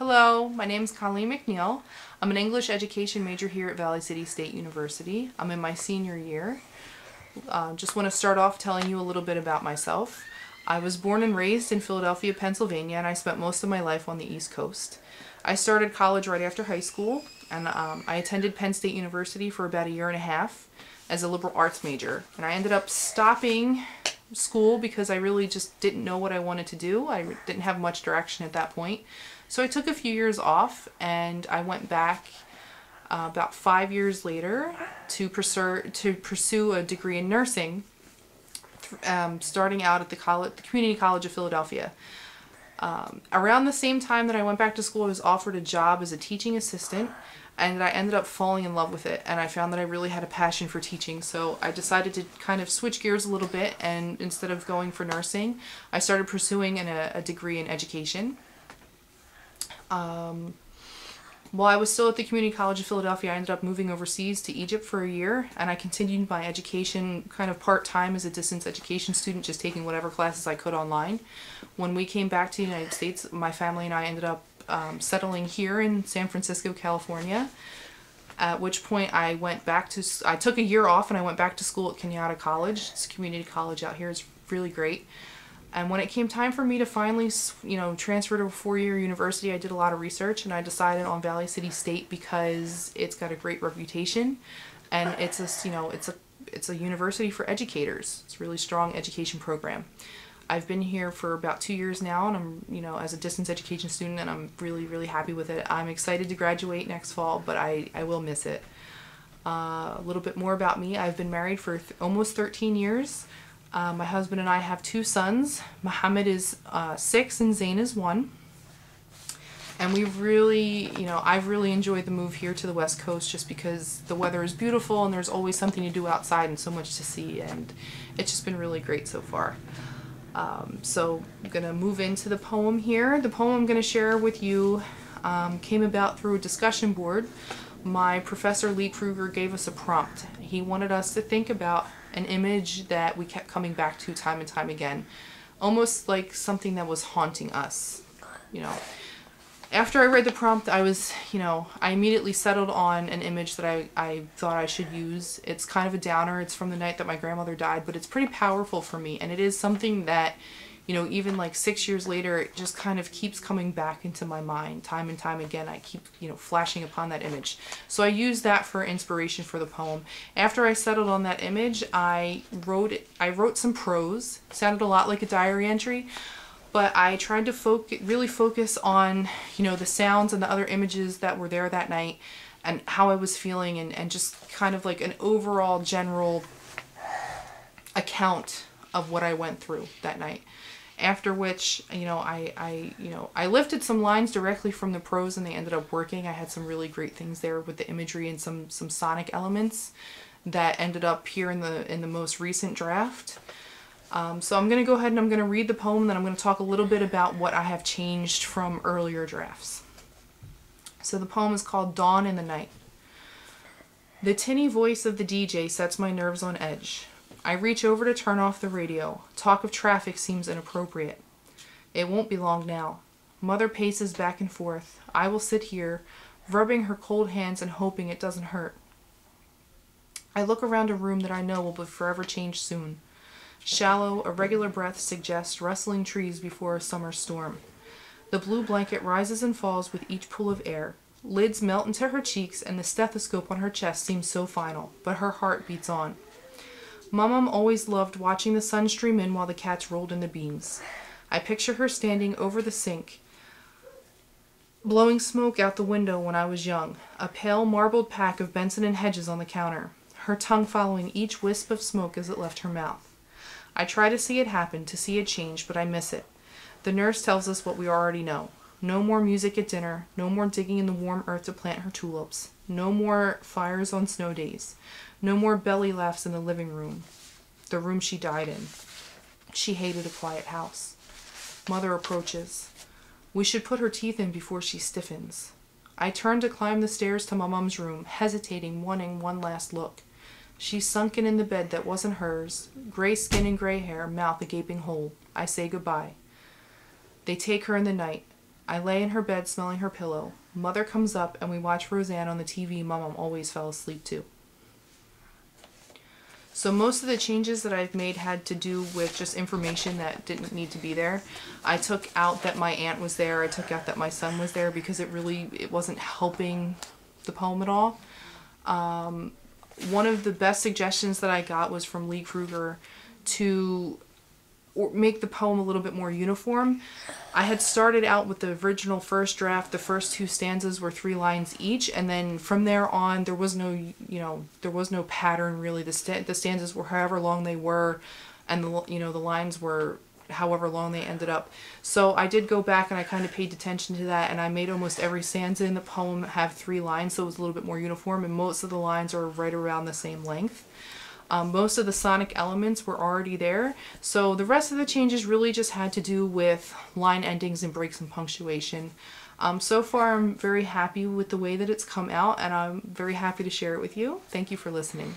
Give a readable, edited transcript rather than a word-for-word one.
Hello, my name is Colleen McNeill. I'm an English education major here at Valley City State University. I'm in my senior year. Just want to start off telling you a little bit about myself. I was born and raised in Philadelphia, Pennsylvania, and I spent most of my life on the East Coast. I started college right after high school, and I attended Penn State University for about a year and a half as a liberal arts major. And I ended up stopping school because I really just didn't know what I wanted to do. I didn't have much direction at that point. So I took a few years off, and I went back about 5 years later to pursue a degree in nursing, starting out at the Community College of Philadelphia. Around the same time that I went back to school, I was offered a job as a teaching assistant, and I ended up falling in love with it, and I found that I really had a passion for teaching. So I decided to kind of switch gears a little bit, and instead of going for nursing, I started pursuing a degree in education. While I was still at the Community College of Philadelphia, I ended up moving overseas to Egypt for a year, and I continued my education kind of part-time as a distance education student, just taking whatever classes I could online. When we came back to the United States, my family and I ended up settling here in San Francisco, California, at which point I took a year off and I went back to school at Kenyatta College. It's a community college out here. It's really great. And when it came time for me to finally, transfer to a four-year university, I did a lot of research, and I decided on Valley City State because it's got a great reputation, and it's a university for educators. It's a really strong education program. I've been here for about 2 years now, and I'm, as a distance education student, and I'm really, really happy with it. I'm excited to graduate next fall, but I will miss it. A little bit more about me. I've been married for almost 13 years. My husband and I have two sons. Muhammad is 6 and Zayn is 1. And we've really, I've really enjoyed the move here to the West Coast just because the weather is beautiful and there's always something to do outside and so much to see, and it's just been really great so far. So I'm going to move into the poem here. The poem I'm going to share with you came about through a discussion board. My professor, Lee Kruger, gave us a prompt. He wanted us to think about an image that we kept coming back to time and time again, almost like something that was haunting us. After I read the prompt, I immediately settled on an image that I thought I should use. It's kind of a downer. It's from the night that my grandmother died, but it's pretty powerful for me, and it is something that, even like 6 years later, it just kind of keeps coming back into my mind time and time again. I keep, flashing upon that image. So I used that for inspiration for the poem. After I settled on that image, I wrote some prose. It sounded a lot like a diary entry, but I tried to really focus on, the sounds and the other images that were there that night and how I was feeling, and just kind of like an overall general account of what I went through that night. After which, I lifted some lines directly from the prose, and they ended up working. I had some really great things there with the imagery and some sonic elements that ended up here in the most recent draft. So I'm going to go ahead and I'm going to read the poem, and then I'm going to talk a little bit about what I have changed from earlier drafts. So the poem is called Dawn in the Night. The tinny voice of the DJ sets my nerves on edge. I reach over to turn off the radio. Talk of traffic seems inappropriate. It won't be long now. Mother paces back and forth. I will sit here, rubbing her cold hands and hoping it doesn't hurt. I look around a room that I know will be forever changed soon. Shallow, irregular breaths suggest rustling trees before a summer storm. The blue blanket rises and falls with each pull of air. Lids melt into her cheeks, and the stethoscope on her chest seems so final, but her heart beats on. Mum always loved watching the sun stream in while the cats rolled in the beans. I picture her standing over the sink, blowing smoke out the window when I was young, a pale marbled pack of Benson and Hedges on the counter, her tongue following each wisp of smoke as it left her mouth. I try to see it happen, to see it change, but I miss it. The nurse tells us what we already know. No more music at dinner, no more digging in the warm earth to plant her tulips, no more fires on snow days. No more belly laughs in the living room, the room she died in. She hated a quiet house. Mother approaches. We should put her teeth in before she stiffens. I turn to climb the stairs to my mom's room, hesitating, wanting one last look. She's sunken in the bed that wasn't hers, gray skin and gray hair, mouth a gaping hole. I say goodbye. They take her in the night. I lay in her bed smelling her pillow. Mother comes up and we watch Roseanne on the TV Mom always fell asleep to. So most of the changes that I've made had to do with just information that didn't need to be there. I took out that my aunt was there. I took out that my son was there because it wasn't helping the poem at all. One of the best suggestions that I got was from Lee Kruger to make the poem a little bit more uniform. I had started out with the original first draft. The first 2 stanzas were 3 lines each, and then from there on there was no, there was no pattern really. The stanzas were however long they were, and the lines were however long they ended up. So I did go back and I kind of paid attention to that, and I made almost every stanza in the poem have 3 lines, so it was a little bit more uniform, and most of the lines are right around the same length. Most of the sonic elements were already there, so the rest of the changes really just had to do with line endings and breaks and punctuation. So far I'm very happy with the way that it's come out, and I'm very happy to share it with you. Thank you for listening.